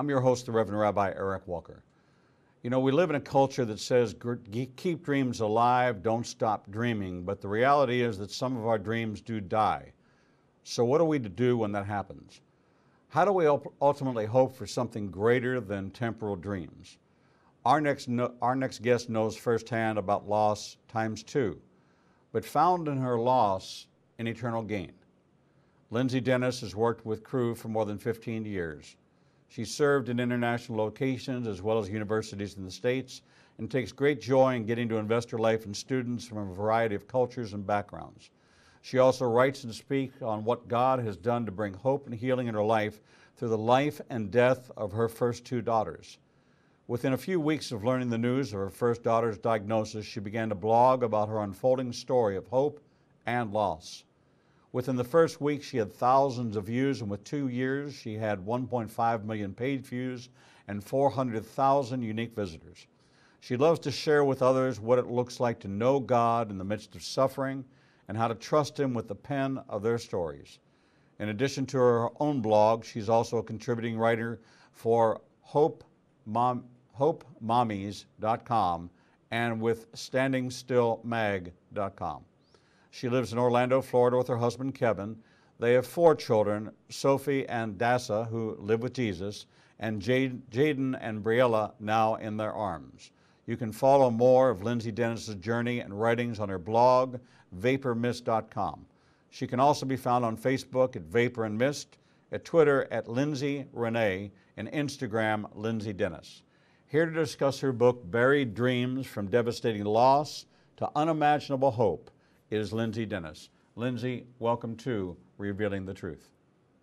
I'm your host, the Reverend Rabbi Eric Walker. You know, we live in a culture that says, keep dreams alive, don't stop dreaming, but the reality is that some of our dreams do die. So what are we to do when that happens? How do we ultimately hope for something greater than temporal dreams? Our next guest knows firsthand about loss times two, but found in her loss an eternal gain. Lindsey Dennis has worked with Cru for more than 15 years. She served in international locations as well as universities in the States and takes great joy in getting to invest her life in students from a variety of cultures and backgrounds. She also writes and speaks on what God has done to bring hope and healing in her life through the life and death of her first two daughters. Within a few weeks of learning the news of her first daughter's diagnosis, she began to blog about her unfolding story of hope and loss. Within the first week, she had thousands of views, and with 2 years, she had 1.5 million page views and 400,000 unique visitors. She loves to share with others what it looks like to know God in the midst of suffering and how to trust Him with the pen of their stories. In addition to her own blog, she's also a contributing writer for HopeMommies.com and with StandingStillMag.com. She lives in Orlando, Florida with her husband, Kevin. They have 4 children, Sophie and Dassa, who live with Jesus, and Jaden and Briella, now in their arms. You can follow more of Lindsey Dennis' journey and writings on her blog, vapormist.com. She can also be found on Facebook at Vapor and Mist, at Twitter at Lindsey Renee, and Instagram, Lindsey Dennis. Here to discuss her book, Buried Dreams from Devastating Loss to Unimaginable Hope, is Lindsey Dennis. Lindsey, welcome to Revealing the Truth.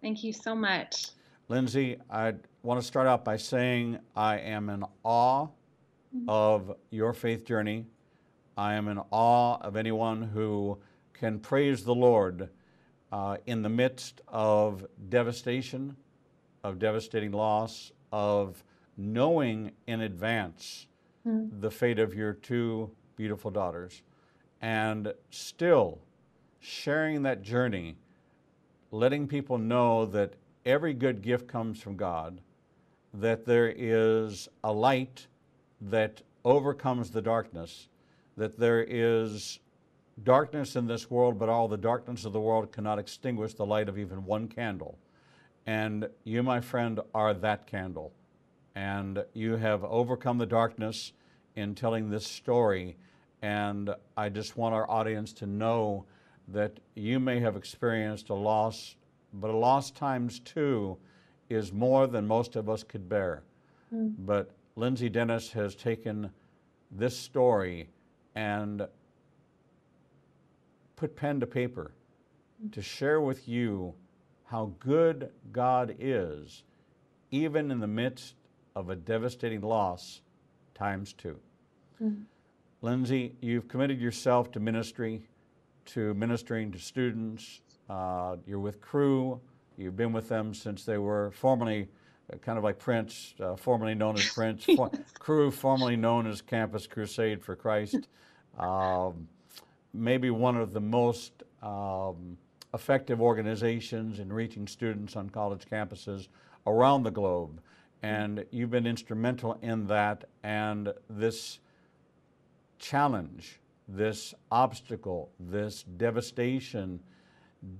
Thank you so much. Lindsey, I want to start out by saying I am in awe of your faith journey. I am in awe of anyone who can praise the Lord in the midst of devastation, of devastating loss, of knowing in advance the fate of your 2 beautiful daughters, and still sharing that journey, letting people know that every good gift comes from God, that there is a light that overcomes the darkness, that there is darkness in this world, but all the darkness of the world cannot extinguish the light of even one candle. And you, my friend, are that candle. And you have overcome the darkness in telling this story. And I just want our audience to know that you may have experienced a loss, but a loss times 2 is more than most of us could bear. But Lindsey Dennis has taken this story and put pen to paper to share with you how good God is, even in the midst of a devastating loss times 2. Lindsey, you've committed yourself to ministry, to ministering to students. You're with Cru. You've been with them since they were formerly kind of like Prince, formerly known as Prince. Cru, formerly known as Campus Crusade for Christ. Maybe one of the most effective organizations in reaching students on college campuses around the globe. And you've been instrumental in that, and this challenge, this obstacle, this devastation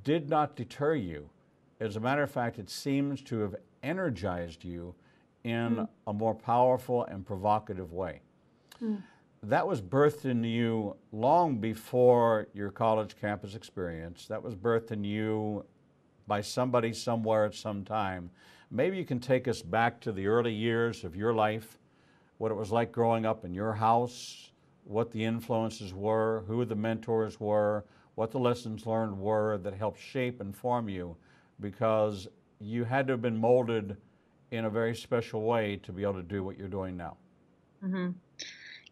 did not deter you. As a matter of fact, it seems to have energized you in a more powerful and provocative way. That was birthed in you long before your college campus experience. That was birthed in you by somebody somewhere at some time. Maybe you can take us back to the early years of your life, what it was like growing up in your house, what the influences were, who the mentors were, what the lessons learned were that helped shape and form you, because you had to have been molded in a very special way to be able to do what you're doing now.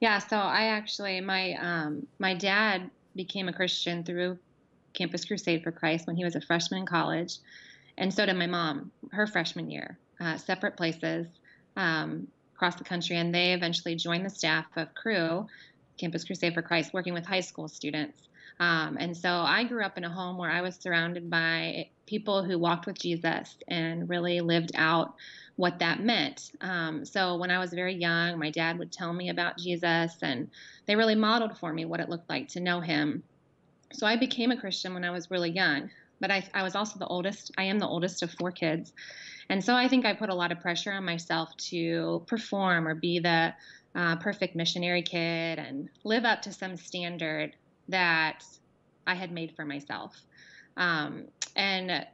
Yeah, so I actually, my dad became a Christian through Campus Crusade for Christ when he was a freshman in college, and so did my mom, her freshman year, separate places across the country, and they eventually joined the staff of Cru, Campus Crusade for Christ, working with high school students. And so I grew up in a home where I was surrounded by people who walked with Jesus and really lived out what that meant. So when I was very young, my dad would tell me about Jesus, and they really modeled for me what it looked like to know him. So I became a Christian when I was really young, but I was also the oldest. I am the oldest of 4 kids. And so I think I put a lot of pressure on myself to perform or be the perfect missionary kid and live up to some standard that I had made for myself. Um, and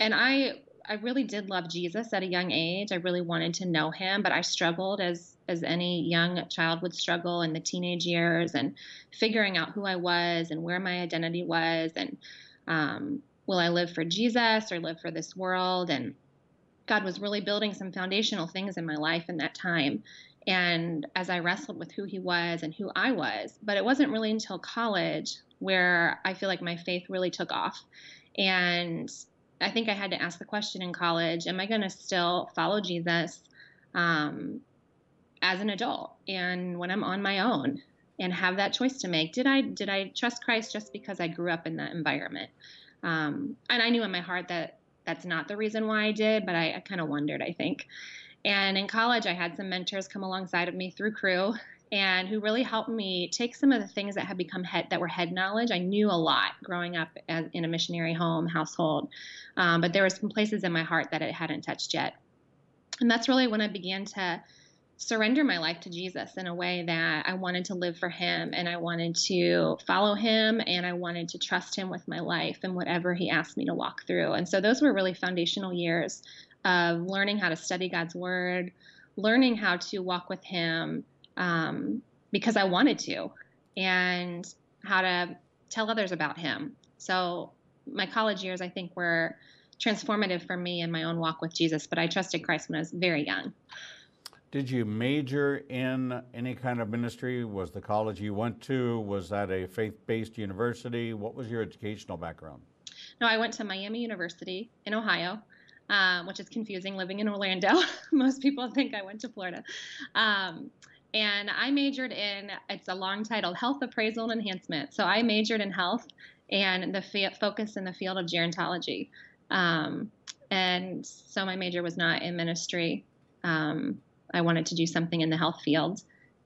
and I really did love Jesus at a young age. I really wanted to know him, but I struggled as any young child would struggle in the teenage years and figuring out who I was and where my identity was, and will I live for Jesus or live for this world? And God was really building some foundational things in my life in that time. And as I wrestled with who he was and who I was, but it wasn't really until college where I feel like my faith really took off. And I think I had to ask the question in college, am I going to still follow Jesus um, as an adult and when I'm on my own and have that choice to make? Did I trust Christ just because I grew up in that environment? And I knew in my heart that that's not the reason why I did, but I kind of wondered, I think. And in college, I had some mentors come alongside of me through Crew, and who really helped me take some of the things that had become that were head knowledge. I knew a lot growing up in a missionary household, but there were some places in my heart that it hadn't touched yet. And that's really when I began to surrender my life to Jesus in a way that I wanted to live for him, and I wanted to follow him, and I wanted to trust him with my life and whatever he asked me to walk through. And so those were really foundational years of learning how to study God's word, learning how to walk with him because I wanted to, and how to tell others about him. So my college years, I think, were transformative for me in my own walk with Jesus, but I trusted Christ when I was very young. Did you major in any kind of ministry? Was the college you went to, was that a faith-based university? What was your educational background? No, I went to Miami University in Ohio, which is confusing living in Orlando. Most people think I went to Florida. And I majored in, it's a long title, Health Appraisal and Enhancement. So I majored in health and the focus in the field of gerontology. And so my major was not in ministry. I wanted to do something in the health field.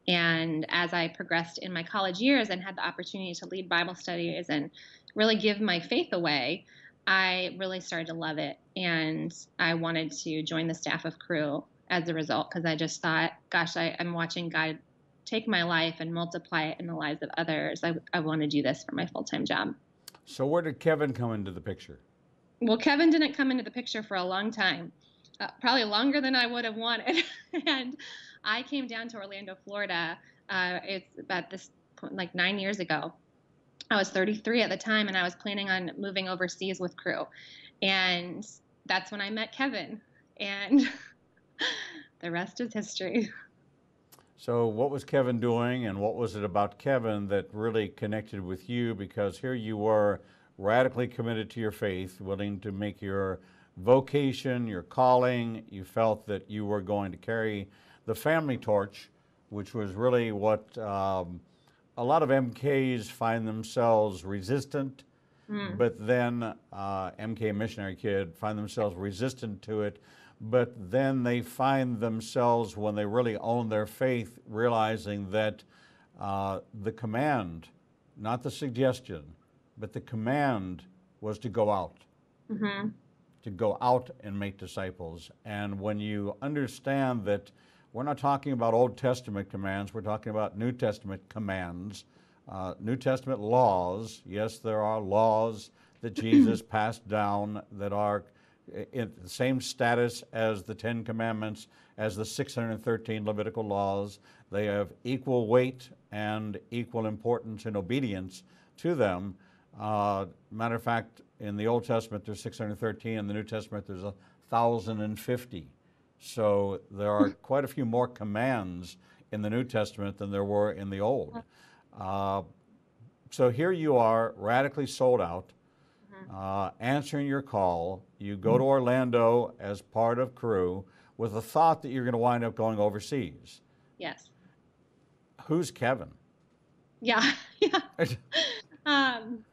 And as I progressed in my college years and had the opportunity to lead Bible studies and really give my faith away, I really started to love it. And I wanted to join the staff of Crew as a result, because I just thought, gosh, I'm watching God take my life and multiply it in the lives of others. I want to do this for my full-time job. So where did Kevin come into the picture? Well, Kevin didn't come into the picture for a long time. Probably longer than I would have wanted. And I came down to Orlando, Florida. It's about this point, like 9 years ago. I was 33 at the time, and I was planning on moving overseas with Crew. And that's when I met Kevin. And the rest is history. So what was Kevin doing, and what was it about Kevin that really connected with you? Because here you were, radically committed to your faith, willing to make your vocation, your calling. You felt that you were going to carry the family torch, which was really what a lot of MKs find themselves resistant, but then MK missionary kid find themselves resistant to it, but then they find themselves, when they really own their faith, realizing that the command, not the suggestion, but the command was to go out. To go out and make disciples. And when you understand that we're not talking about Old Testament commands, we're talking about New Testament commands, New Testament laws. Yes, there are laws that Jesus passed down that are in the same status as the 10 Commandments, as the 613 Levitical laws. They have equal weight and equal importance and obedience to them. Matter of fact, in the Old Testament there's 613, in the New Testament there's 1,050. So there are quite a few more commands in the New Testament than there were in the Old. So here you are, radically sold out, answering your call. You go to Orlando as part of Crew with the thought that you're going to wind up going overseas. Yes. Who's Kevin? Yeah. Um,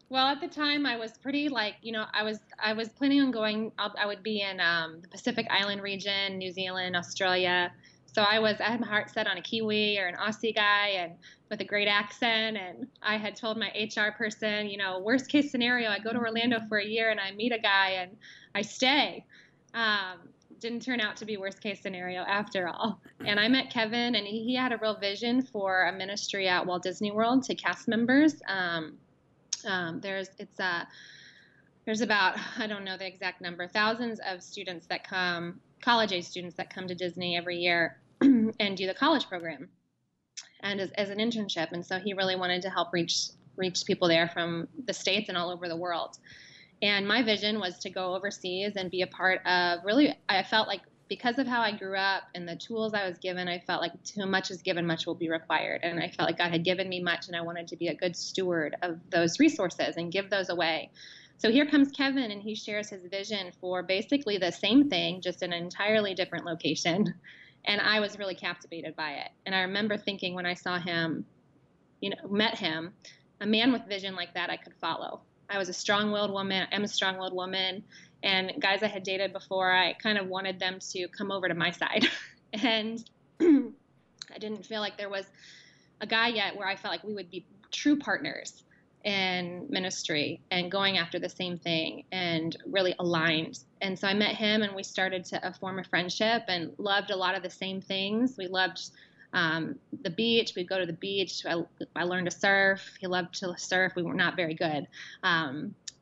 well, at the time I was pretty like, I was planning on going, I would be in the Pacific Island region, New Zealand, Australia. So I had my heart set on a Kiwi or an Aussie guy and with a great accent. And I had told my HR person, worst case scenario, I go to Orlando for a year and I meet a guy and I stay. Didn't turn out to be worst case scenario after all. And I met Kevin, and he had a real vision for a ministry at Walt Disney World to cast members. There's there's about, I don't know the exact number, thousands of students that come, college age students that come to Disney every year and do the college program and as an internship. And so he really wanted to help reach people there from the States and all over the world. And my vision was to go overseas and be a part of, really, I felt like because of how I grew up and the tools I was given, I felt like too much is given, much will be required. And I felt like God had given me much, and I wanted to be a good steward of those resources and give those away. So here comes Kevin, and he shares his vision for basically the same thing, just in an entirely different location. And I was really captivated by it. And I remember thinking when I saw him, met him, a man with vision like that I could follow. I was a strong-willed woman. I'm a strong-willed woman. And guys I had dated before, I kind of wanted them to come over to my side. And I didn't feel like there was a guy yet where I felt like we would be true partners in ministry and going after the same thing and really aligned. And so I met him, and we started to form a friendship and loved a lot of the same things. We loved the beach. We'd go to the beach. I learned to surf. He loved to surf. We were not very good.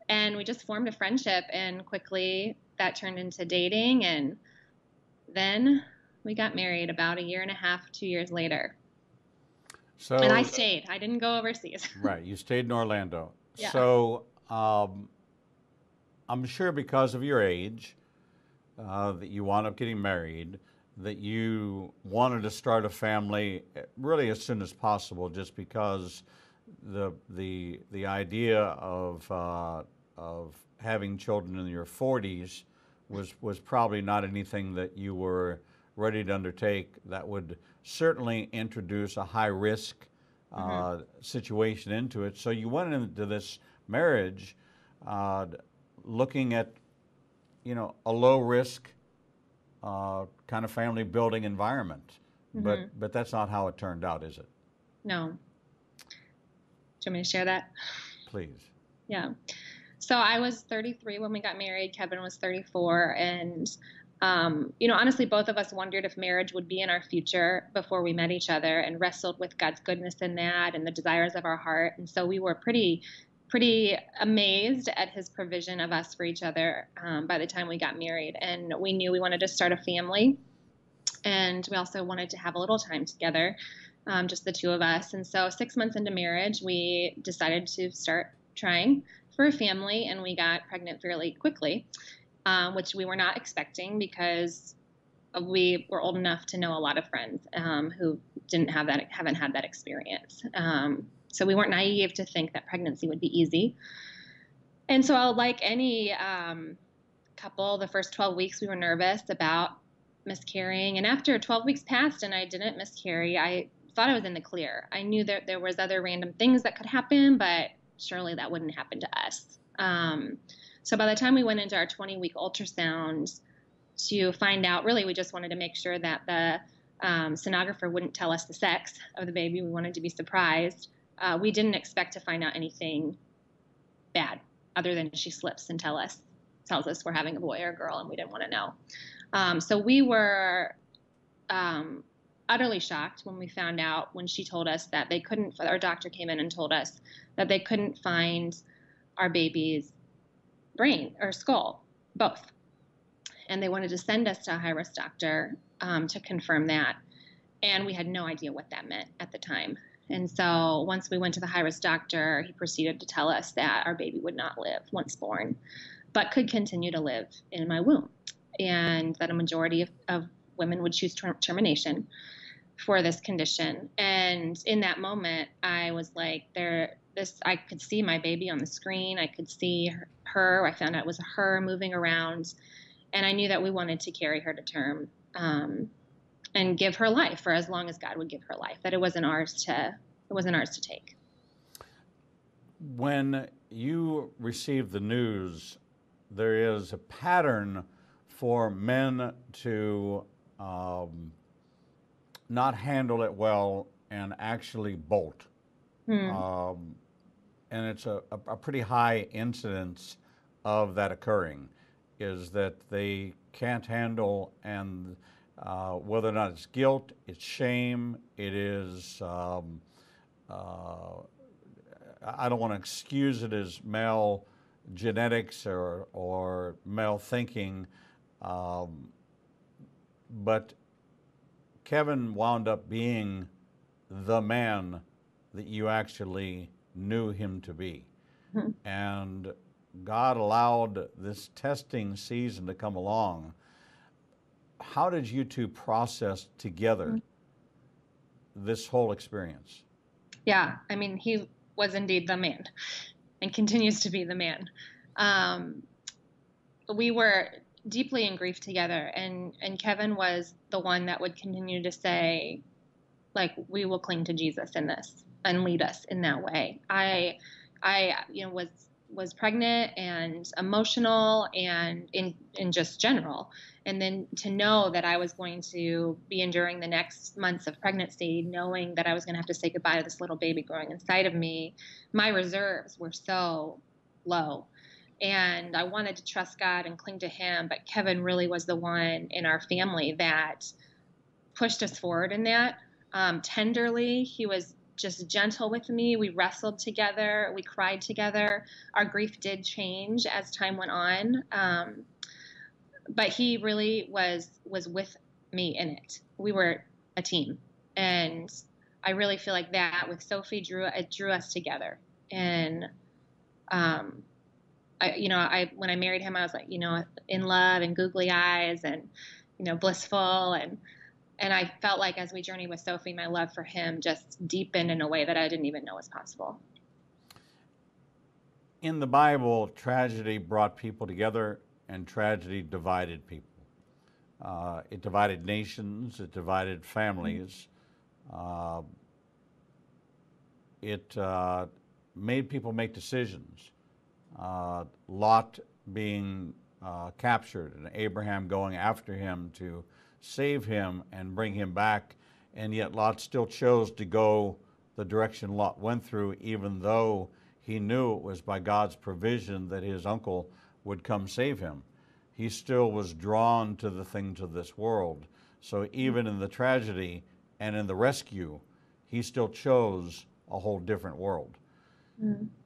And we just formed a friendship, and quickly that turned into dating. And then we got married about 1.5 years, 2 years later. So, and I stayed. I didn't go overseas. Right. You stayed in Orlando. Yeah. So I'm sure because of your age that you wound up getting married, that you wanted to start a family really as soon as possible, just because the idea of having children in your 40s was probably not anything that you were ready to undertake. That would certainly introduce a high risk situation into it. So you went into this marriage looking at, a low risk kind of family building environment, but that's not how it turned out, is it? No. Do you want me to share that? Please. Yeah. So I was 33 when we got married. Kevin was 34. And, honestly, both of us wondered if marriage would be in our future before we met each other, and wrestled with God's goodness in that and the desires of our heart. And so we were pretty amazed at his provision of us for each other by the time we got married. And we knew we wanted to start a family. And we also wanted to have a little time together, just the two of us. And so 6 months into marriage, we decided to start trying for a family, and we got pregnant fairly quickly, which we were not expecting, because we were old enough to know a lot of friends who haven't had that experience. So we weren't naive to think that pregnancy would be easy. And so, like any couple, the first 12 weeks we were nervous about miscarrying. And after 12 weeks passed and I didn't miscarry, I thought I was in the clear. I knew that there was other random things that could happen, but surely that wouldn't happen to us. So by the time we went into our 20-week ultrasound to find out, really we just wanted to make sure that the sonographer wouldn't tell us the sex of the baby. We wanted to be surprised. We didn't expect to find out anything bad, other than she slips and tells us we're having a boy or a girl, and we didn't want to know. So we were utterly shocked when we found out, when she told us that our doctor came in and told us that they couldn't find our baby's brain or skull, both. And they wanted to send us to a high-risk doctor to confirm that. And we had no idea what that meant at the time. And so once we went to the high-risk doctor, he proceeded to tell us that our baby would not live once born, but could continue to live in my womb, and that a majority of women would choose termination for this condition. And in that moment, I was like, I could see my baby on the screen. I could see her. I found out it was her moving around, and I knew that we wanted to carry her to term and give her life for as long as God would give her life. That it wasn't ours to take. When you receive the news, there is a pattern for men to not handle it well and actually bolt. Um, and it's a pretty high incidence of that occurring, is that they can't handle, and whether or not it's guilt, it's shame, it is, I don't want to excuse it as male genetics or male thinking, but Kevin wound up being the man that you actually knew him to be. And God allowed this testing season to come along. How did you two process together this whole experience? Yeah, I mean, he was indeed the man and continues to be the man. We were deeply in grief together, and Kevin was the one that would continue to say, like, we will cling to Jesus in this and lead us in that way. I was pregnant and emotional and in just general. And then to know that I was going to be enduring the next months of pregnancy, knowing that I was going to have to say goodbye to this little baby growing inside of me, my reserves were so low. And I wanted to trust God and cling to him. But Kevin really was the one in our family that pushed us forward in that. Tenderly, he was just gentle with me. We wrestled together. We cried together. Our grief did change as time went on. But he really was with me in it. We were a team. And I really feel like that with Sophie drew us together. And, when I married him, I was like, in love and googly eyes and, blissful. And I felt like as we journeyed with Sophie, my love for him just deepened in a way that I didn't even know was possible. In the Bible, tragedy brought people together and tragedy divided people. It divided nations, it divided families. It made people make decisions. Lot being captured and Abraham going after him to save him and bring him back, and yet Lot still chose to go the direction Lot went through, even though he knew it was by God's provision that his uncle would come save him. He still was drawn to the things of this world. So even in the tragedy and in the rescue, he still chose a whole different world.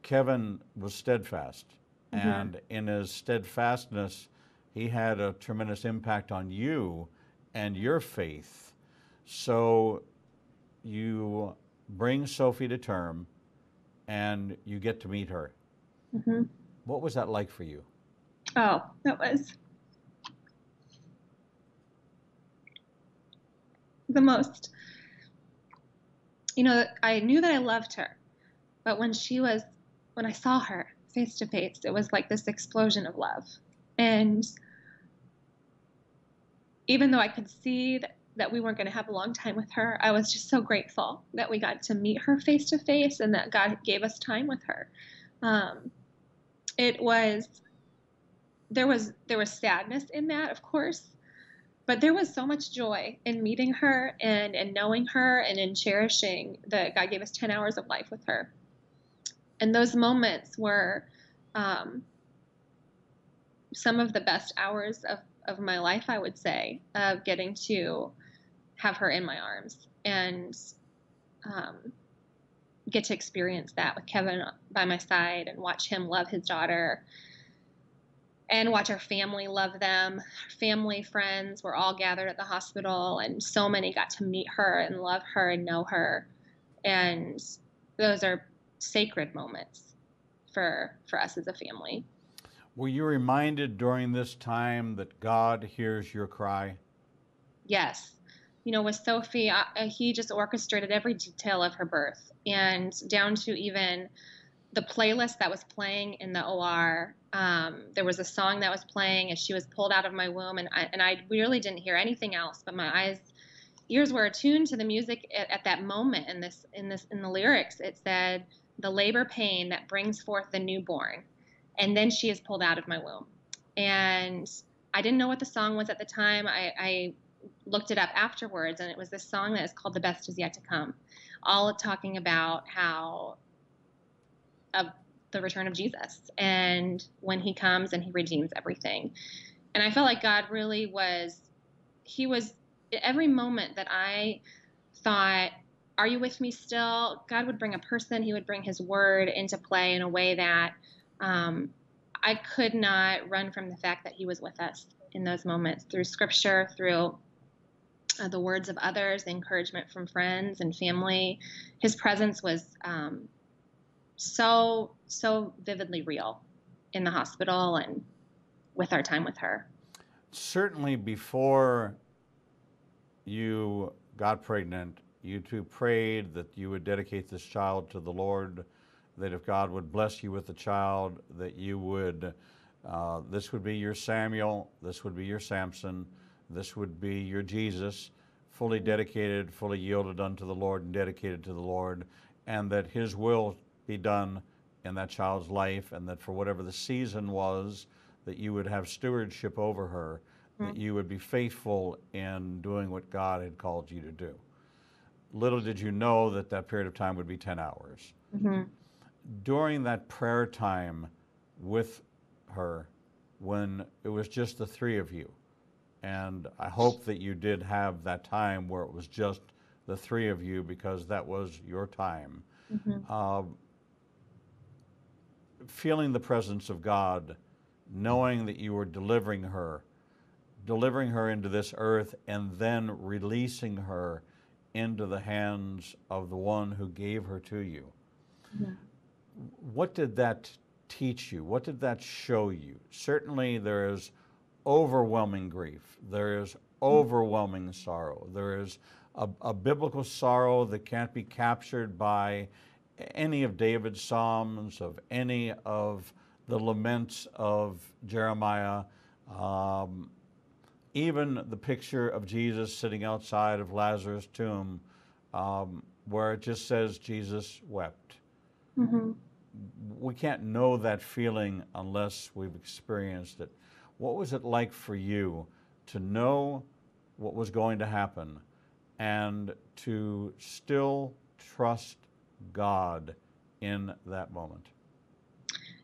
Kevin was steadfast, and in his steadfastness, he had a tremendous impact on you and your faith. So you bring Sophie to term and you get to meet her. What was that like for you? Oh, that was the most, I knew that I loved her, but when I saw her face to face, it was like this explosion of love. And even though I could see that we weren't going to have a long time with her, I was just so grateful that we got to meet her face to face and that God gave us time with her. There was sadness in that, of course, but there was so much joy in meeting her and knowing her and in cherishing that God gave us 10 hours of life with her. And those moments were some of the best hours of my life, I would say, of getting to have her in my arms and get to experience that with Kevin by my side and watch him love his daughter and watch our family love them. Family, friends were all gathered at the hospital, and so many got to meet her and love her and know her. And those are sacred moments for us as a family. Were you reminded during this time that God hears your cry? Yes. With Sophie, he just orchestrated every detail of her birth, and down to even the playlist that was playing in the OR. There was a song that was playing as she was pulled out of my womb, and I really didn't hear anything else, but my ears were attuned to the music at that moment. In the lyrics, it said, the labor pain that brings forth the newborn. And then she is pulled out of my womb. And I didn't know what the song was at the time. I looked it up afterwards, and it was this song that is called The Best Is Yet to Come, all talking about how of the return of Jesus and when he comes and he redeems everything. And I felt like God really was, he was, every moment that I thought, are you with me still? God would bring a person, he would bring his word into play in a way that I could not run from the fact that he was with us in those moments, through scripture, through the words of others, the encouragement from friends and family. His presence was so vividly real in the hospital and with our time with her. Certainly before you got pregnant, you two prayed that you would dedicate this child to the Lord, that if God would bless you with a child, that you would, this would be your Samuel, this would be your Samson, this would be your Jesus, fully dedicated, fully yielded unto the Lord and dedicated to the Lord, and that his will be done in that child's life, and that for whatever the season was, that you would have stewardship over her, that you would be faithful in doing what God had called you to do. Little did you know that that period of time would be 10 hours. Mm-hmm. During that prayer time with her, when it was just the three of you, and I hope that you did have that time where it was just the three of you, because that was your time. Mm-hmm. Feeling the presence of God, knowing that you were delivering her into this earth, and then releasing her into the hands of the one who gave her to you. Yeah. What did that teach you? What did that show you? Certainly there is overwhelming grief. There is overwhelming sorrow. There is a biblical sorrow that can't be captured by any of David's Psalms, of any of the laments of Jeremiah, even the picture of Jesus sitting outside of Lazarus' tomb, where it just says Jesus wept. Mm-hmm. We can't know that feeling unless we've experienced it. What was it like for you to know what was going to happen and to still trust God in that moment?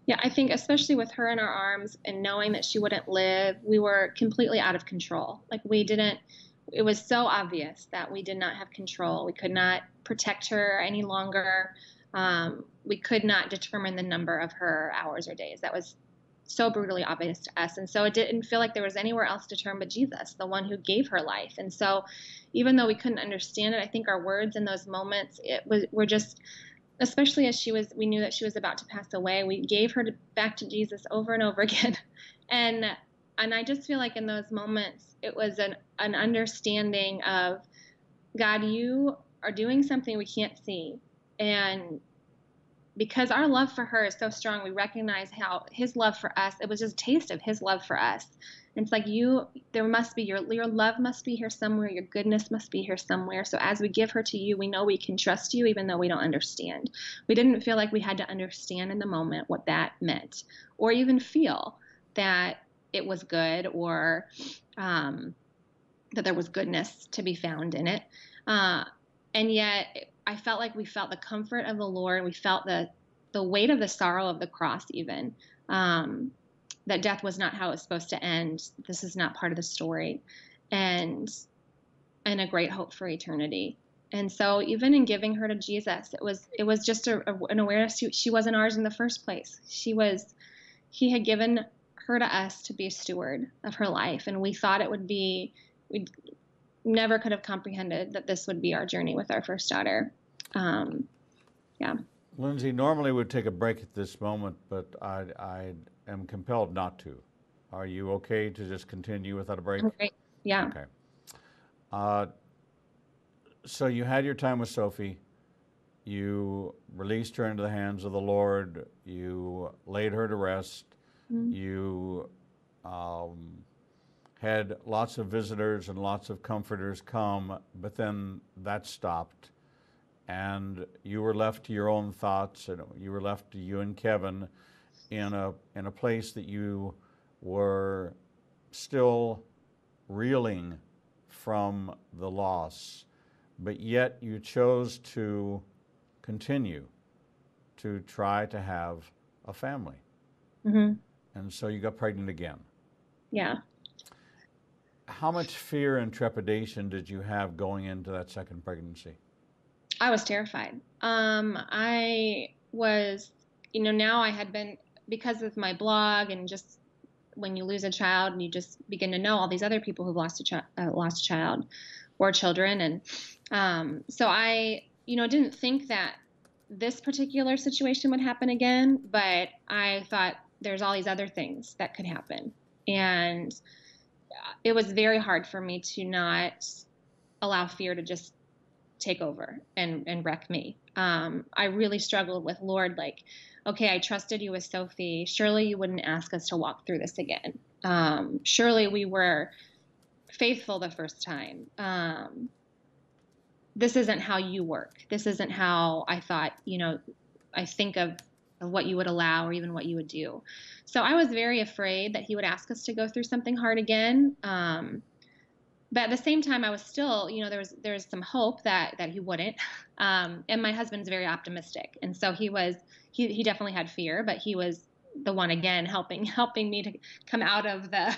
Yeah, I think especially with her in our arms and knowing that she wouldn't live, we were completely out of control. Like it was so obvious that we did not have control. We could not protect her any longer. We could not determine the number of her hours or days. That was so brutally obvious to us. And so it didn't feel like there was anywhere else to turn but Jesus, the one who gave her life. And so even though we couldn't understand it, I think our words in those moments were just, especially as we knew that she was about to pass away, we gave her back to Jesus over and over again. And I just feel like in those moments, it was an understanding of, God, you are doing something we can't see. And because our love for her is so strong, we recognize how his love for us, it was just a taste of his love for us. And it's like there must be, your love must be here somewhere, your goodness must be here somewhere. So as we give her to you, we know we can trust you even though we don't understand. We didn't feel like we had to understand in the moment what that meant, or even feel that it was good, or that there was goodness to be found in it. And yet I felt like we felt the comfort of the Lord. We felt the weight of the sorrow of the cross, even, that death was not how it was supposed to end. This is not part of the story, and a great hope for eternity. And so even in giving her to Jesus, it was just an awareness she wasn't ours in the first place. He had given her to us to be a steward of her life. And we thought we never could have comprehended that this would be our journey with our first daughter. Yeah. Lindsey, normally we'd take a break at this moment, but I am compelled not to. Are you okay to just continue without a break? Okay. Yeah. Okay. So you had your time with Sophie. You released her into the hands of the Lord. You laid her to rest. Mm-hmm. You had lots of visitors and lots of comforters come, but then that stopped. and you were left to your own thoughts, and you were left to you and Kevin in a place that you were still reeling from the loss, but yet you chose to continue to try to have a family. Mm-hmm. And so you got pregnant again. Yeah. How much fear and trepidation did you have going into that second pregnancy? I was terrified. I was, now I had been, because of my blog and just when you lose a child and you just begin to know all these other people who've lost a child or children. And so I, didn't think that this particular situation would happen again, but I thought there's all these other things that could happen. And it was very hard for me to not allow fear to just take over and wreck me. I really struggled with, Lord, like, okay, I trusted you with Sophie. Surely you wouldn't ask us to walk through this again. Surely we were faithful the first time. This isn't how you work. This isn't how I thought, I think of what you would allow or even what you would do. So I was very afraid that he would ask us to go through something hard again. But at the same time, I was still, there was some hope that he wouldn't. And my husband's very optimistic, and so he definitely had fear, but he was the one again helping me to come out of the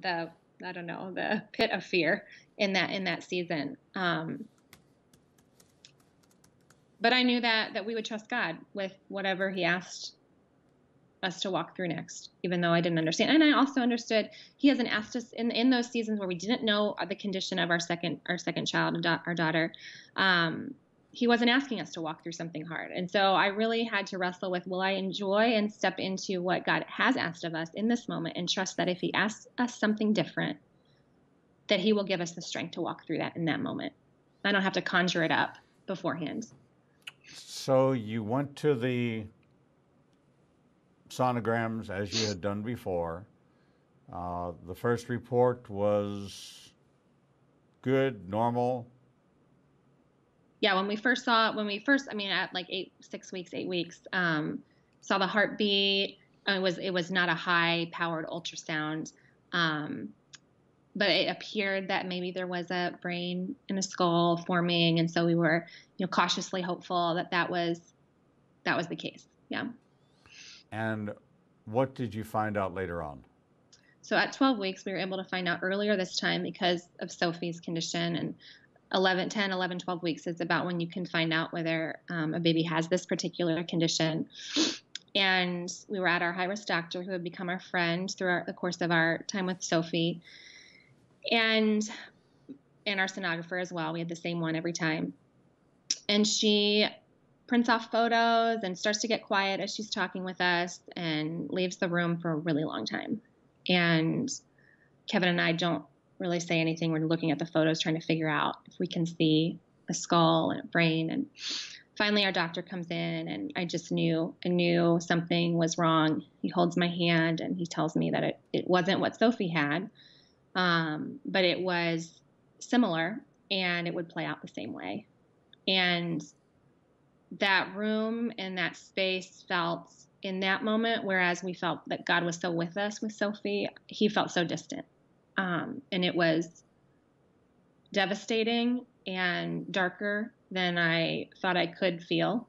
I don't know, the pit of fear in that season. But I knew that we would trust God with whatever He asked us to walk through next, even though I didn't understand. And I also understood He hasn't asked us in those seasons where we didn't know the condition of our second child, our daughter. He wasn't asking us to walk through something hard. And so I really had to wrestle with, will I enjoy and step into what God has asked of us in this moment and trust that if He asks us something different, that He will give us the strength to walk through that in that moment. I don't have to conjure it up beforehand. So you went to the sonograms as you had done before. The first report was good, normal. Yeah, when we first, I mean, at like 8 weeks, saw the heartbeat. It was not a high powered ultrasound, but it appeared that maybe there was a brain and a skull forming, and so we were, cautiously hopeful that was the case. Yeah. And what did you find out later on? So at 12 weeks, we were able to find out earlier this time because of Sophie's condition, and 12 weeks is about when you can find out whether a baby has this particular condition. And we were at our high-risk doctor who had become our friend throughout the course of our time with Sophie, and our sonographer as well. We had the same one every time. And she prints off photos and starts to get quiet as she's talking with us and leaves the room for a really long time. And Kevin and I don't really say anything. We're looking at the photos, trying to figure out if we can see a skull and a brain. And finally our doctor comes in, and I knew something was wrong. He holds my hand and he tells me that it wasn't what Sophie had, but it was similar and it would play out the same way. And that room and that space felt in that moment, whereas we felt that God was so with us with Sophie, He felt so distant. And it was devastating and darker than I thought I could feel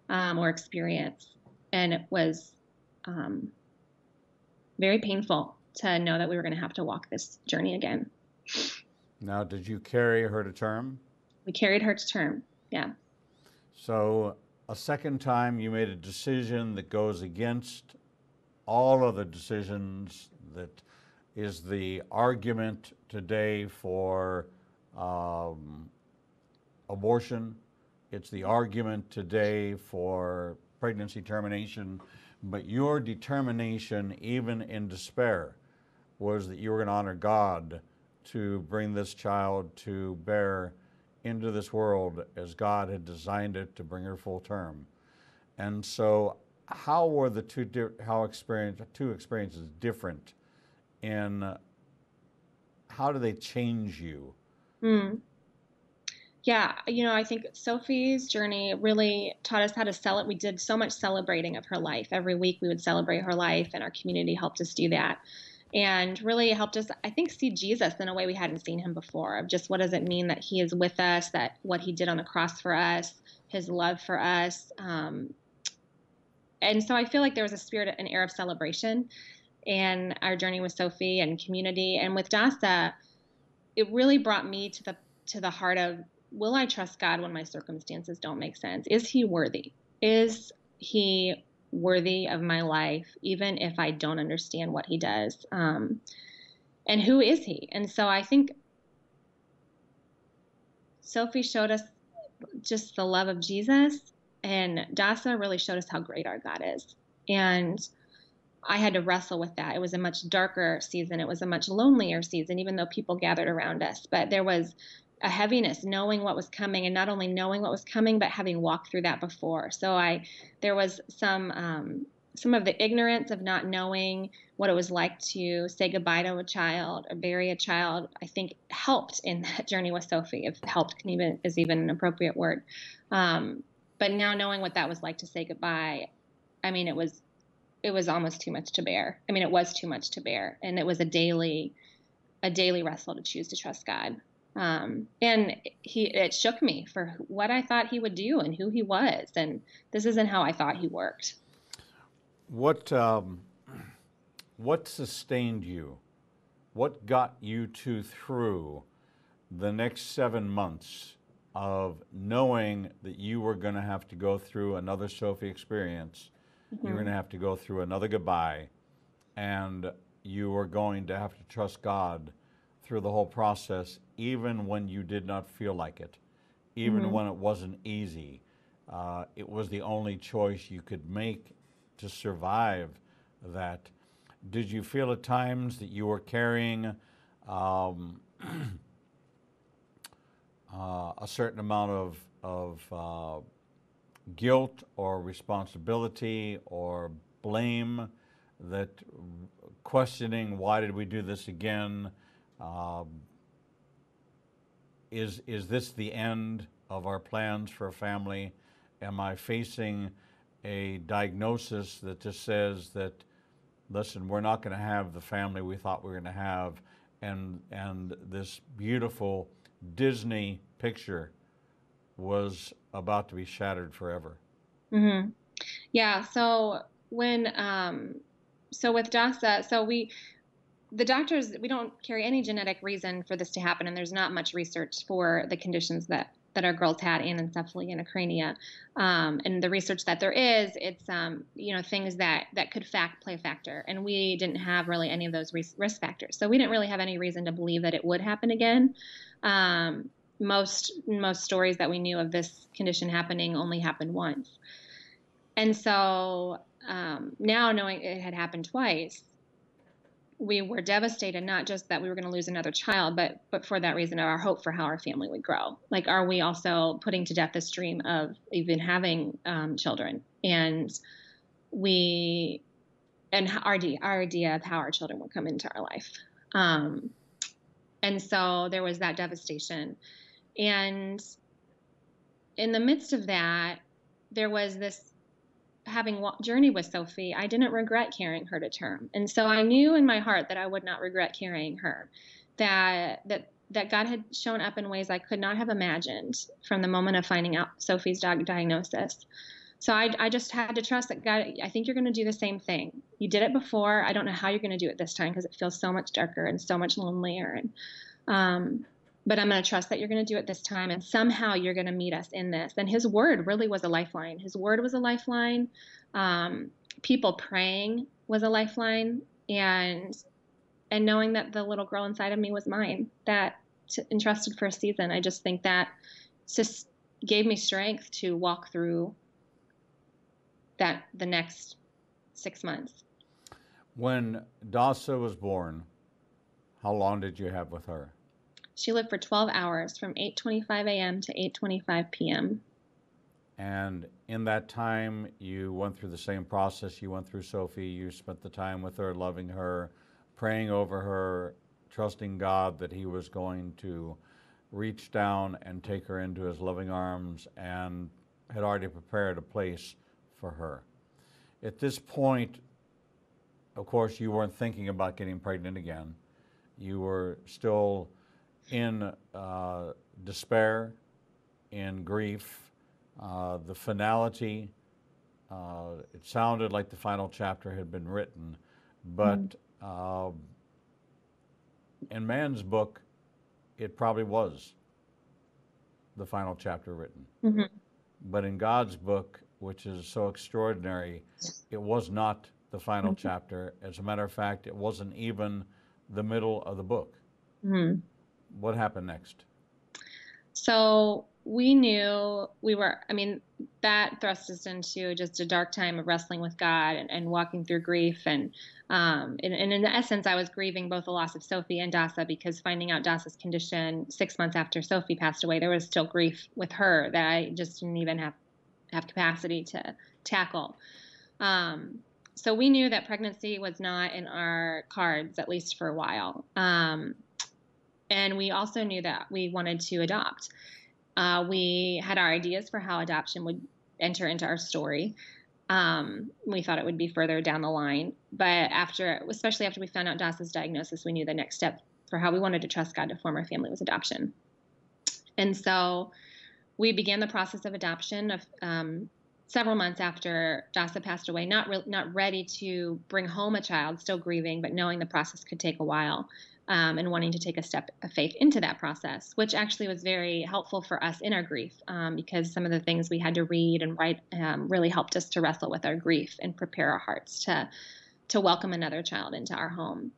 or experience. And it was very painful to know that we were going to have to walk this journey again. Now, did you carry her to term? We carried her to term, yeah. So a second time you made a decision that goes against all of the decisions that is the argument today for abortion. It's the argument today for pregnancy termination. But your determination, even in despair, was that you were going to honor God to bring this child to bear into this world as God had designed it to bring her full term. And so how were the two experiences different, and how do they change you? Yeah, I think Sophie's journey really taught us how to celebrate. We did so much celebrating of her life. Every week we would celebrate her life, and our community helped us do that. And really helped us, I think, see Jesus in a way we hadn't seen him before, of just what does it mean that he is with us, that what he did on the cross for us, his love for us. And so I feel like there was a spirit, an air of celebration in our journey with Sophie and community. And with Dasa, it really brought me to the heart of, will I trust God when my circumstances don't make sense? Is he worthy? Is he worthy of my life, even if I don't understand what he does? And who is he? And so I think Sophie showed us just the love of Jesus, and Dasa really showed us how great our God is. And I had to wrestle with that. It was a much darker season. It was a much lonelier season, even though people gathered around us. But there was a heaviness knowing what was coming, and not only knowing what was coming, but having walked through that before. So there was some of the ignorance of not knowing what it was like to say goodbye to a child or bury a child, I think helped in that journey with Sophie. If helped is even an appropriate word. But now knowing what that was like to say goodbye, I mean, it was almost too much to bear. I mean, it was too much to bear. And it was a daily wrestle to choose to trust God. And it shook me for what I thought he would do and who he was. And this isn't how I thought he worked. What sustained you? What got you through the next 7 months of knowing that you were going to have to go through another Sophie experience? Mm-hmm. You were going to have to go through another goodbye, and you were going to have to trust God through the whole process, even when you did not feel like it, even mm-hmm. when it wasn't easy. It was the only choice you could make to survive that. Did you feel at times that you were carrying a certain amount of guilt or responsibility or blame, that questioning, why did we do this again? Is this the end of our plans for a family? Am I facing a diagnosis that just says that, listen, we're not going to have the family we thought we were going to have, and this beautiful Disney picture was about to be shattered forever? Mm-hmm. Yeah. So with Dasa, the doctors, we don't carry any genetic reason for this to happen, and there's not much research for the conditions that our girls had, anencephaly and acrania. And the research that there is, it's things that could play a factor, and we didn't have really any of those risk factors, so we didn't really have any reason to believe that it would happen again. Most stories that we knew of this condition happening only happened once, and so now knowing it had happened twice, we were devastated, not just that we were going to lose another child, but for that reason of our hope for how our family would grow. Like, are we also putting to death this dream of even having children? And our idea of how our children would come into our life. And so there was that devastation. And in the midst of that, there was this journey with Sophie. I didn't regret carrying her to term. And so I knew in my heart that I would not regret carrying her, that God had shown up in ways I could not have imagined from the moment of finding out Sophie's diagnosis. So I just had to trust that, God, I think you're going to do the same thing. You did it before. I don't know how you're going to do it this time, because it feels so much darker and so much lonelier. And, but I'm going to trust that you're going to do it this time, and somehow you're going to meet us in this. And his word really was a lifeline. His word was a lifeline. People praying was a lifeline. And knowing that the little girl inside of me was mine, that entrusted for a season. I just think that just gave me strength to walk through that the next 6 months. When Dasa was born, how long did you have with her? She lived for 12 hours, from 8:25 a.m. to 8:25 p.m. And in that time, you went through the same process you went through Sophie. You spent the time with her, loving her, praying over her, trusting God that he was going to reach down and take her into his loving arms and had already prepared a place for her. At this point, of course, you weren't thinking about getting pregnant again. You were still in despair, in grief. The finality, it sounded like the final chapter had been written, but in man's book, it probably was the final chapter written. Mm-hmm. But in God's book, which is so extraordinary, it was not the final chapter. As a matter of fact, it wasn't even the middle of the book. Mm-hmm. What happened next? So we knew that thrust us into just a dark time of wrestling with God and walking through grief. And in essence, I was grieving both the loss of Sophie and Dasa, because finding out Dasa's condition 6 months after Sophie passed away, there was still grief with her that I just didn't even have capacity to tackle. So we knew that pregnancy was not in our cards, at least for a while. And we also knew that we wanted to adopt. We had our ideas for how adoption would enter into our story. We thought it would be further down the line. But especially after we found out Dasa's diagnosis, we knew the next step for how we wanted to trust God to form our family was adoption. And so we began the process of adoption of several months after Dasa passed away, not ready to bring home a child, still grieving, but knowing the process could take a while. And wanting to take a step of faith into that process, which actually was very helpful for us in our grief, because some of the things we had to read and write really helped us to wrestle with our grief and prepare our hearts to welcome another child into our home.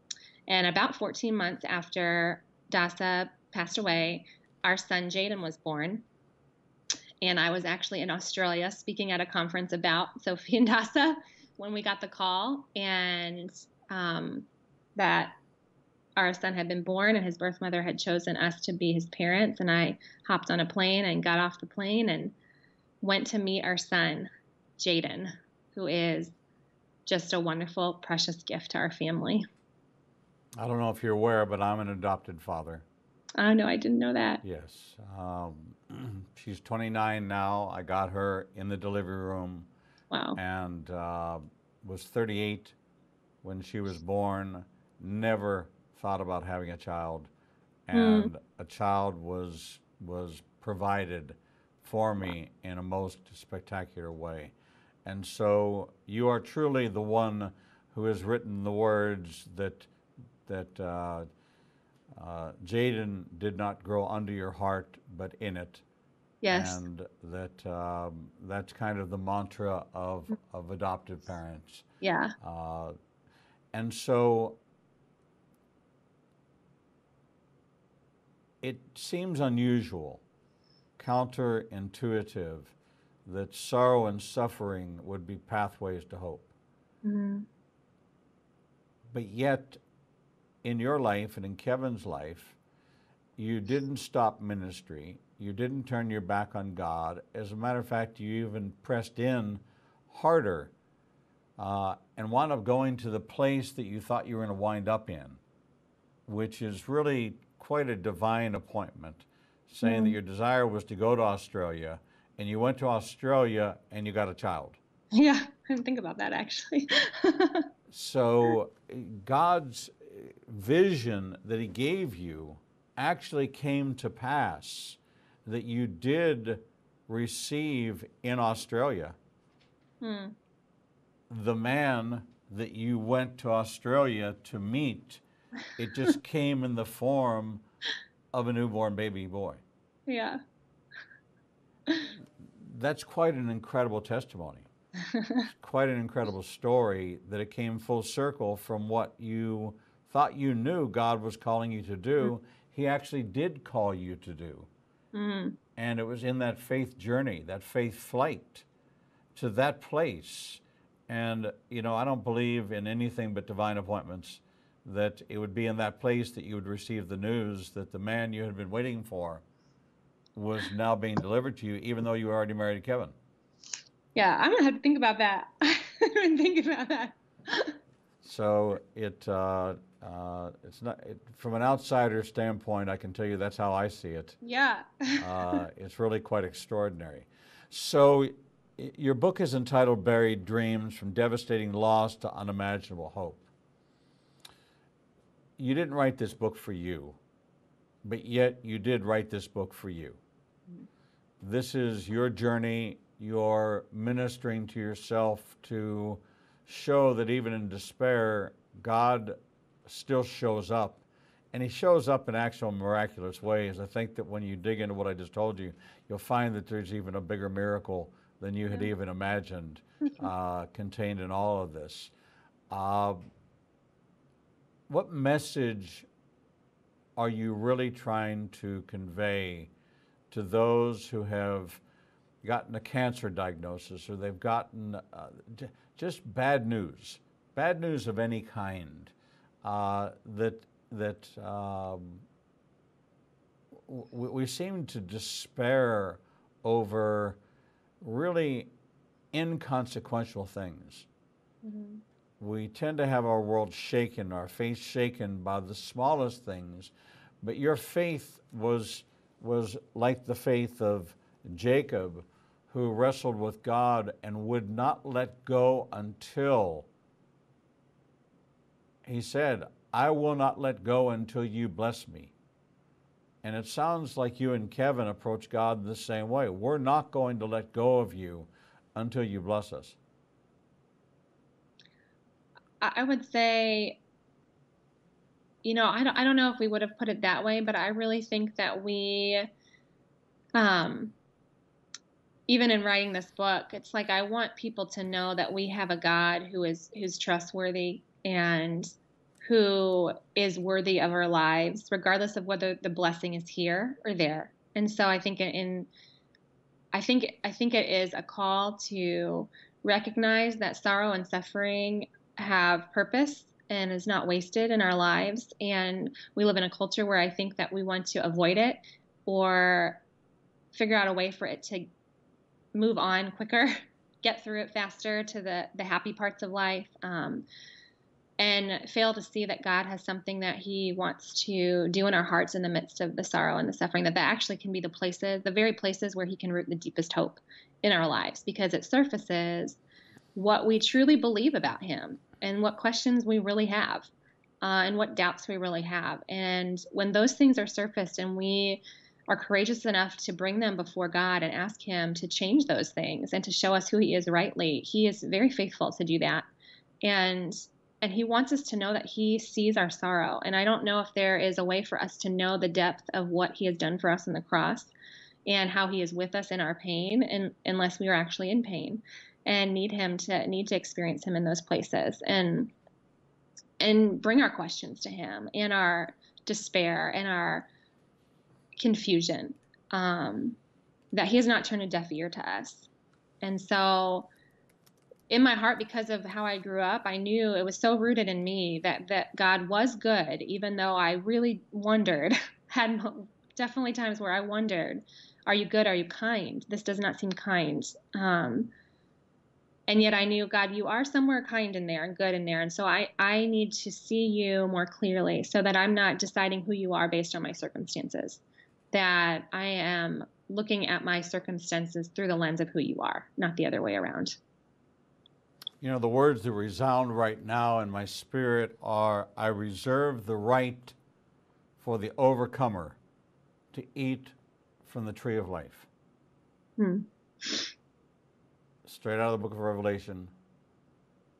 And about 14 months after Dasa passed away, our son Jaden was born. And I was actually in Australia speaking at a conference about Sophie and Dasa when we got the call, and that our son had been born and his birth mother had chosen us to be his parents. And I hopped on a plane and got off the plane and went to meet our son, Jaden, who is just a wonderful, precious gift to our family. I don't know if you're aware, but I'm an adopted father. Oh, no, I didn't know that. Yes. She's 29 now. I got her in the delivery room. Wow. And was 38 when she was born. Never thought about having a child, and a child was provided for me in a most spectacular way. And so you are truly the one who has written the words that Jaden did not grow under your heart, but in it. Yes. And that's kind of the mantra of adoptive parents. Yeah. And so it seems unusual, counterintuitive, that sorrow and suffering would be pathways to hope. Mm-hmm. But yet, in your life and in Kevin's life, you didn't stop ministry. You didn't turn your back on God. As a matter of fact, you even pressed in harder and wound up going to the place that you thought you were going to wind up in, which is really quite a divine appointment, saying that your desire was to go to Australia, and you went to Australia and you got a child. Yeah, I didn't think about that, actually. So God's vision that he gave you actually came to pass, that you did receive in Australia. The man that you went to Australia to meet, it just came in the form of a newborn baby boy. Yeah. That's quite an incredible testimony. Quite an incredible story that it came full circle from what you thought you knew God was calling you to do. He actually did call you to do. And it was in that faith journey, that faith flight to that place. And, you know, I don't believe in anything but divine appointments, that it would be in that place that you would receive the news that the man you had been waiting for was now being delivered to you, even though you were already married to Kevin. Yeah, I'm going to have to think about that. I didn't think about that. So it's not from an outsider standpoint. I can tell you that's how I see it. Yeah. It's really quite extraordinary. So your book is entitled "Buried Dreams: From Devastating Loss to Unimaginable Hope." You didn't write this book for you, but yet you did write this book for you. This is your journey. You're ministering to yourself to show that even in despair, God still shows up. And he shows up in actual miraculous ways. I think that when you dig into what I just told you, you'll find that there's even a bigger miracle than you had even imagined contained in all of this. What message are you really trying to convey to those who have gotten a cancer diagnosis, or they've gotten just bad news of any kind, we seem to despair over really inconsequential things. Mm-hmm. We tend to have our world shaken, our faith shaken by the smallest things, but your faith was like the faith of Jacob, who wrestled with God and would not let go until he said, "I will not let go until you bless me." And it sounds like you and Kevin approach God the same way. We're not going to let go of you until you bless us. I would say, I don't know if we would have put it that way, but I really think that we, even in writing this book, it's like I want people to know that we have a God who's trustworthy and who is worthy of our lives, regardless of whether the blessing is here or there. And so I think it is a call to recognize that sorrow and suffering have purpose and is not wasted in our lives. And we live in a culture where I think that we want to avoid it or figure out a way for it to move on quicker, get through it faster to the happy parts of life, and fail to see that God has something that he wants to do in our hearts in the midst of the sorrow and the suffering, that actually can be the very places where he can root the deepest hope in our lives, because it surfaces what we truly believe about him and what questions we really have, and what doubts we really have. And when those things are surfaced and we are courageous enough to bring them before God and ask him to change those things and to show us who he is rightly, he is very faithful to do that. And he wants us to know that he sees our sorrow. And I don't know if there is a way for us to know the depth of what he has done for us on the cross and how he is with us in our pain, and unless we are actually in pain and need to experience him in those places and bring our questions to him and our despair and our confusion, that he has not turned a deaf ear to us. And so in my heart, because of how I grew up, I knew it was so rooted in me that God was good, even though I really wondered, had definitely times where I wondered, are you good? Are you kind? This does not seem kind. And yet I knew, God, you are somewhere kind in there and good in there. And so I need to see you more clearly so that I'm not deciding who you are based on my circumstances, that I am looking at my circumstances through the lens of who you are, not the other way around. You know, the words that resound right now in my spirit are, I reserve the right for the overcomer to eat from the tree of life. Straight out of the book of Revelation,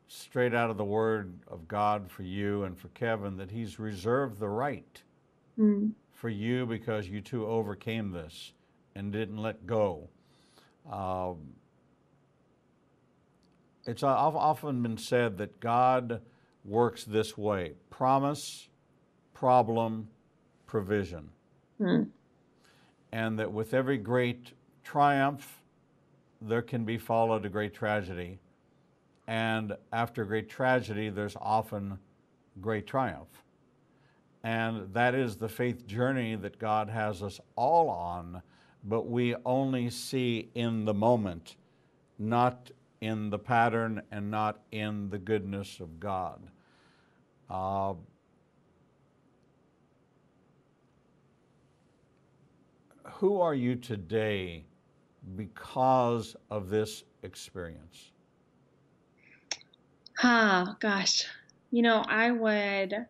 straight out of the word of God for you and for Kevin, that he's reserved the right for you because you too overcame this and didn't let go. It's often been said that God works this way: promise, problem, provision. And that with every great triumph, there can be followed a great tragedy. And after great tragedy, there's often great triumph. And that is the faith journey that God has us all on, but we only see in the moment, not in the pattern and not in the goodness of God. Uh, who are you today because of this experience? Oh, gosh. You know, I would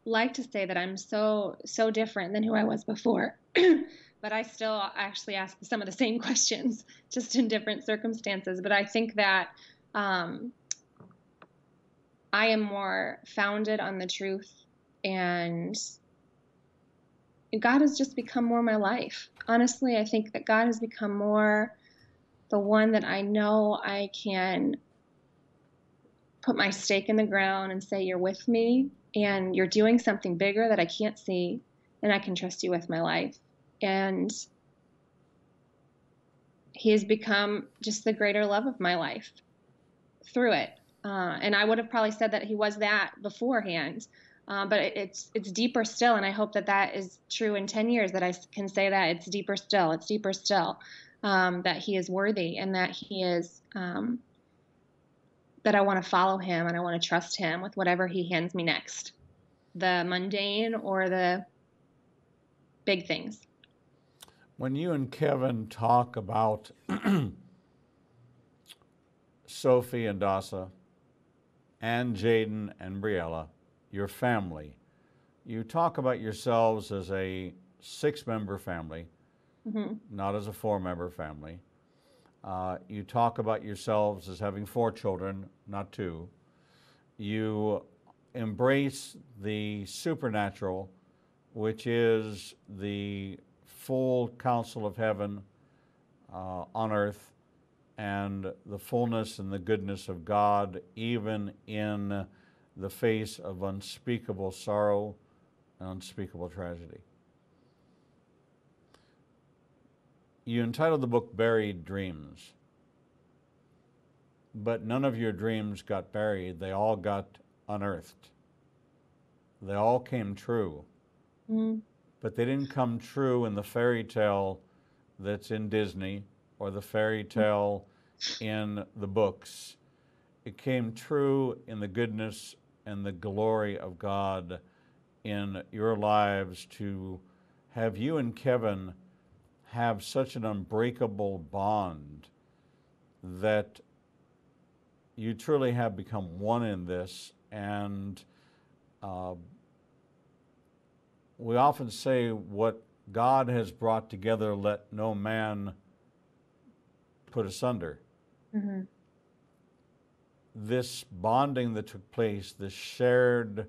like to say that I'm so different than who I was before. But I still actually ask some of the same questions, just in different circumstances. But I think that um, I am more founded on the truth, and God has just become more my life. Honestly, I think that God has become more the one that I know I can put my stake in the ground and say, you're with me and you're doing something bigger that I can't see, and I can trust you with my life. And he has become just the greater love of my life through it. And I would have probably said that he was that beforehand, but it's deeper still. And I hope that that is true in 10 years, that I can say that it's deeper still. It's deeper still, that he is worthy, and that he is, that I want to follow him and I want to trust him with whatever he hands me next, the mundane or the big things. When you and Kevin talk about Sophie and Dasa and Jaden and Briella, your family, you talk about yourselves as a 6-member family, Mm-hmm. not as a 4-member family. You talk about yourselves as having 4 children, not 2. You embrace the supernatural, which is the full counsel of heaven on earth, and the fullness and the goodness of God, even in the face of unspeakable sorrow and unspeakable tragedy. You entitled the book Buried Dreams, but none of your dreams got buried. They all got unearthed. They all came true, but they didn't come true in the fairy tale that's in Disney or the fairy tale in the books. It came true in the goodness and the glory of God in your lives, to have you and Kevin have such an unbreakable bond that you truly have become one in this. And we often say, what God has brought together, let no man put asunder. Mm-hmm. This bonding that took place, this shared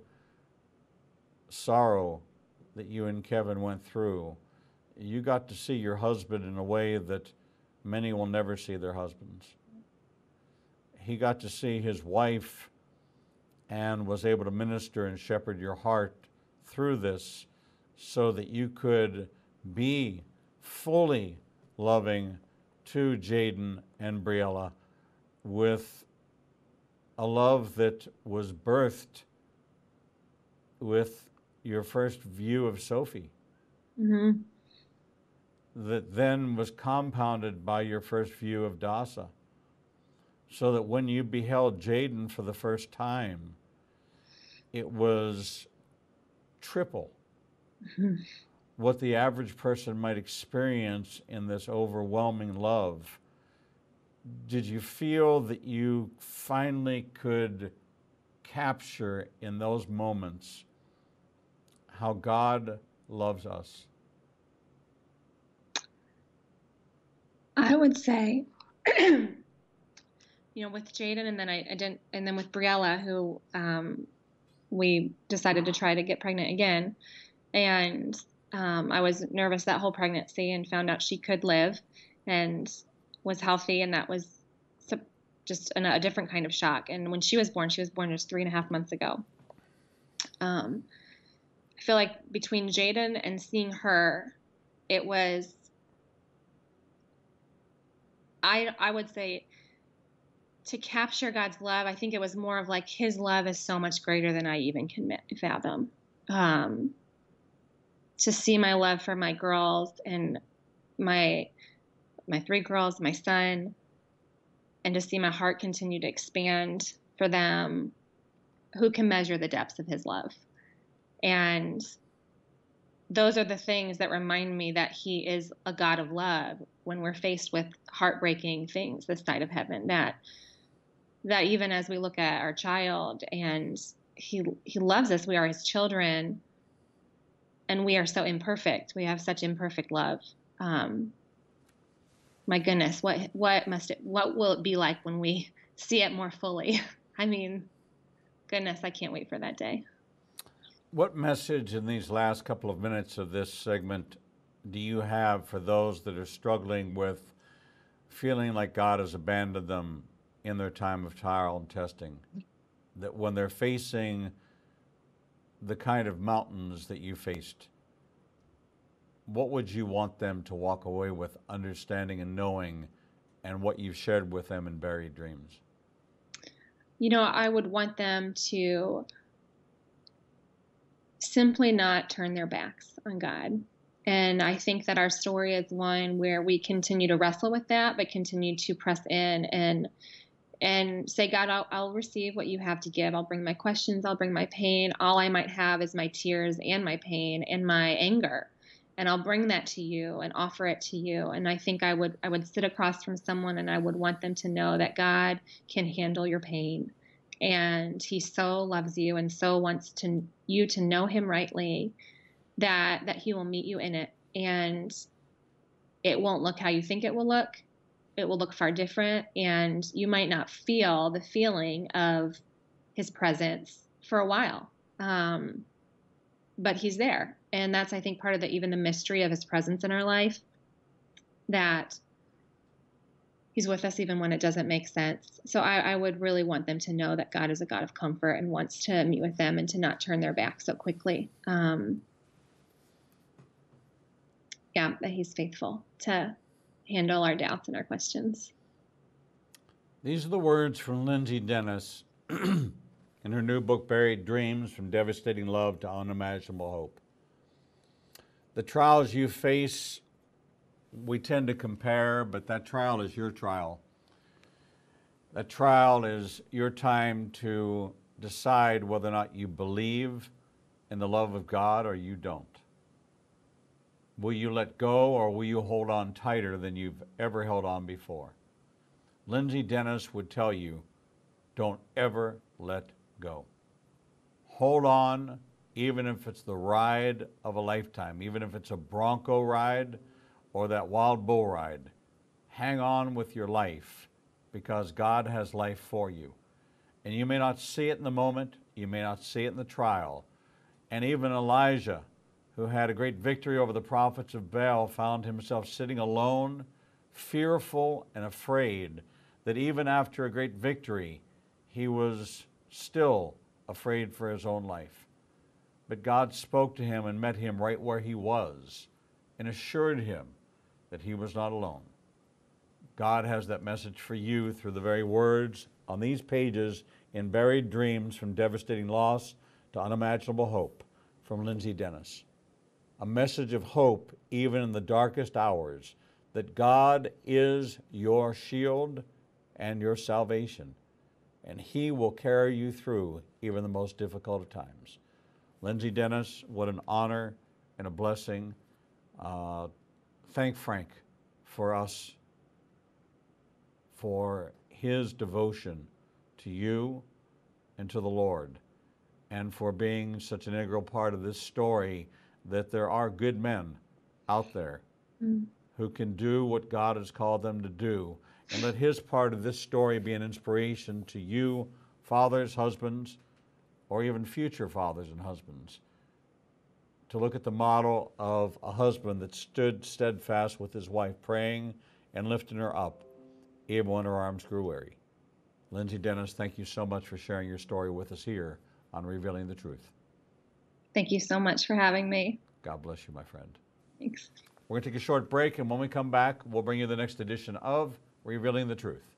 sorrow that you and Kevin went through, you got to see your husband in a way that many will never see their husbands. He got to see his wife and was able to minister and shepherd your heart through this, so that you could be fully loving to Jaden and Briella, with a love that was birthed with your first view of Sophie, Mm-hmm. that then was compounded by your first view of Dasa, so that when you beheld Jaden for the first time, it was triple Mm-hmm. what the average person might experience in this overwhelming love. Did you feel that you finally could capture in those moments how God loves us? I would say, you know, with Jaden, and then I didn't, and then with Briella, who we decided to try to get pregnant again, and I was nervous that whole pregnancy, and found out she could live and was healthy, and that was just a different kind of shock. And when she was born just 3.5 months ago. I feel like between Jaden and seeing her, it was, I would say, to capture God's love, I think it was more of like, his love is so much greater than I even can fathom. To see my love for my girls, and my 3 girls, my son, and to see my heart continue to expand for them who can measure the depths of his love. And those are the things that remind me that he is a God of love when we're faced with heartbreaking things this side of heaven, that even as we look at our child and he loves us, we are his children, and we are so imperfect. We have such imperfect love. My goodness, what will it be like when we see it more fully? I mean, goodness, I can't wait for that day. What message in these last couple of minutes of this segment do you have for those that are struggling with feeling like God has abandoned them in their time of trial and testing? That when they're facing the kind of mountains that you faced, what would you want them to walk away with understanding and knowing, and what you've shared with them in Buried Dreams? I would want them to simply not turn their backs on God. And I think that our story is one where we continue to wrestle with that, but continue to press in and say, God, I'll receive what you have to give. I'll bring my questions. I'll bring my pain. All I might have is my tears and my pain and my anger. And I'll bring that to you and offer it to you. And I think I would sit across from someone and I would want them to know that God can handle your pain. And he so loves you and so wants you to know him rightly, that he will meet you in it. And it won't look how you think it will look. It will look far different. And you might not feel the feeling of his presence for a while. But he's there. And that's, I think, part of even the mystery of his presence in our life, that he's with us even when it doesn't make sense. So I would really want them to know that God is a God of comfort and wants to meet with them and to not turn their back so quickly. That he's faithful to handle our doubts and our questions. These are the words from Lindsey Dennis in her new book, Buried Dreams, From Devastating Love to Unimaginable Hope. The trials you face, we tend to compare, but that trial is your trial. That trial is your time to decide whether or not you believe in the love of God or you don't. Will you let go, or will you hold on tighter than you've ever held on before? Lindsey Dennis would tell you, don't ever let go. Hold on, even if it's the ride of a lifetime, even if it's a Bronco ride or that wild bull ride. Hang on with your life, because God has life for you. And you may not see it in the moment, you may not see it in the trial. And even Elijah, who had a great victory over the prophets of Baal, found himself sitting alone, fearful and afraid, that even after a great victory, he was still afraid for his own life. But God spoke to him and met him right where he was and assured him that he was not alone. God has that message for you through the very words on these pages in Buried Dreams, From Devastating Loss to Unimaginable Hope, from Lindsey Dennis. A message of hope even in the darkest hours, that God is your shield and your salvation, and he will carry you through even the most difficult of times. Lindsey Dennis, what an honor and a blessing. Thank Frank for us, for his devotion to you and to the Lord, and for being such an integral part of this story, that there are good men out there who can do what God has called them to do. And let his part of this story be an inspiration to you, fathers, husbands, or even future fathers and husbands, to look at the model of a husband that stood steadfast with his wife, praying and lifting her up, even when her arms grew weary. Lindsey Dennis, thank you so much for sharing your story with us here on Revealing the Truth. Thank you so much for having me. God bless you, my friend. Thanks. We're going to take a short break, and when we come back, we'll bring you the next edition of Revealing the Truth.